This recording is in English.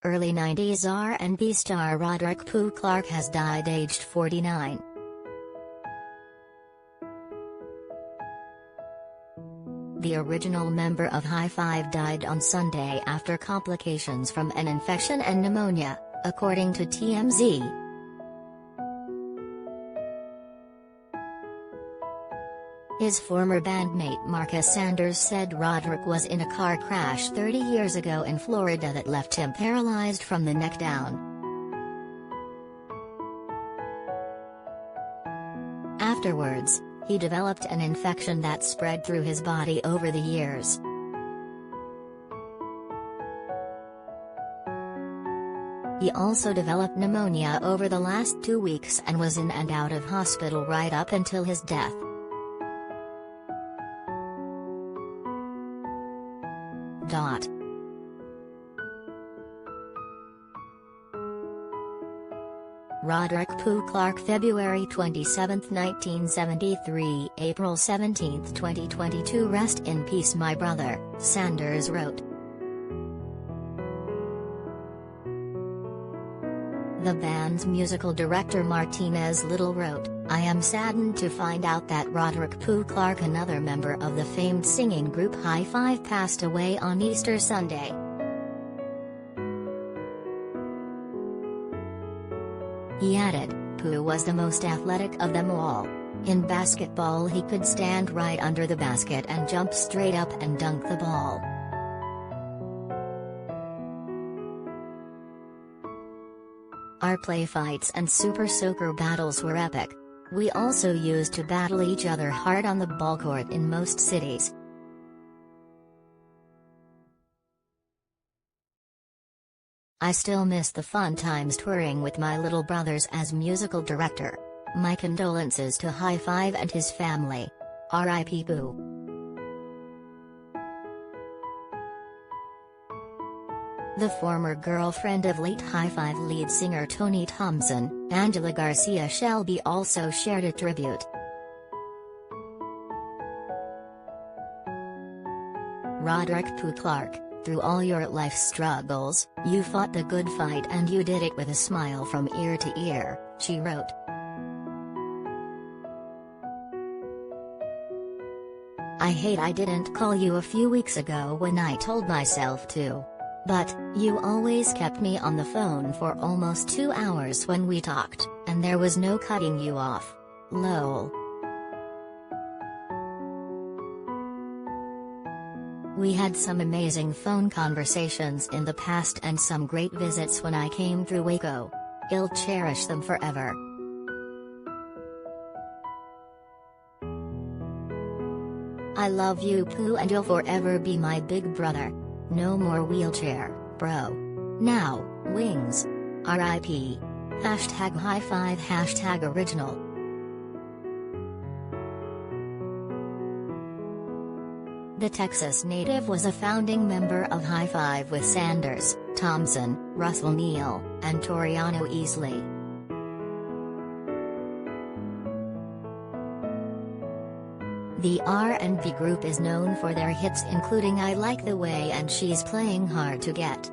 Early 90s R&B star Roderick Pooh Clark has died aged 49. The original member of High Five died on Sunday after complications from an infection and pneumonia, according to TMZ. His former bandmate Marcus Sanders said Roderick was in a car crash 30 years ago in Florida that left him paralyzed from the neck down. Afterwards, he developed an infection that spread through his body over the years. He also developed pneumonia over the last 2 weeks and was in and out of hospital right up until his death. Roderick Pooh Clark, February 27, 1973, April 17, 2022. Rest in peace, my brother, Sanders wrote. The band's musical director Martinez Little wrote, "I am saddened to find out that Roderick Pooh Clark, another member of the famed singing group High Five, passed away on Easter Sunday." He added, "Pooh was the most athletic of them all. In basketball he could stand right under the basket and jump straight up and dunk the ball. Our play fights and super soaker battles were epic. We also used to battle each other hard on the ball court in most cities. I still miss the fun times touring with my little brothers as musical director. My condolences to High Five and his family. R.I.P. Pooh." The former girlfriend of late High Five lead singer Tony Thompson, Angela Garcia Shelby, also shared a tribute. "Roderick Pooh Clark, through all your life struggles, you fought the good fight and you did it with a smile from ear to ear," she wrote. "I hate I didn't call you a few weeks ago when I told myself to. But, you always kept me on the phone for almost 2 hours when we talked, and there was no cutting you off. Lol. We had some amazing phone conversations in the past and some great visits when I came through Waco. I'll cherish them forever. I love you, Pooh, and you'll forever be my big brother. No more wheelchair, bro. Now, wings. R.I.P. #High Five #original." The Texas native was a founding member of High Five with Sanders, Thompson, Russell Neal, and Toriano Easley. The R&B group is known for their hits including "I Like the Way" and "She's Playing Hard to Get."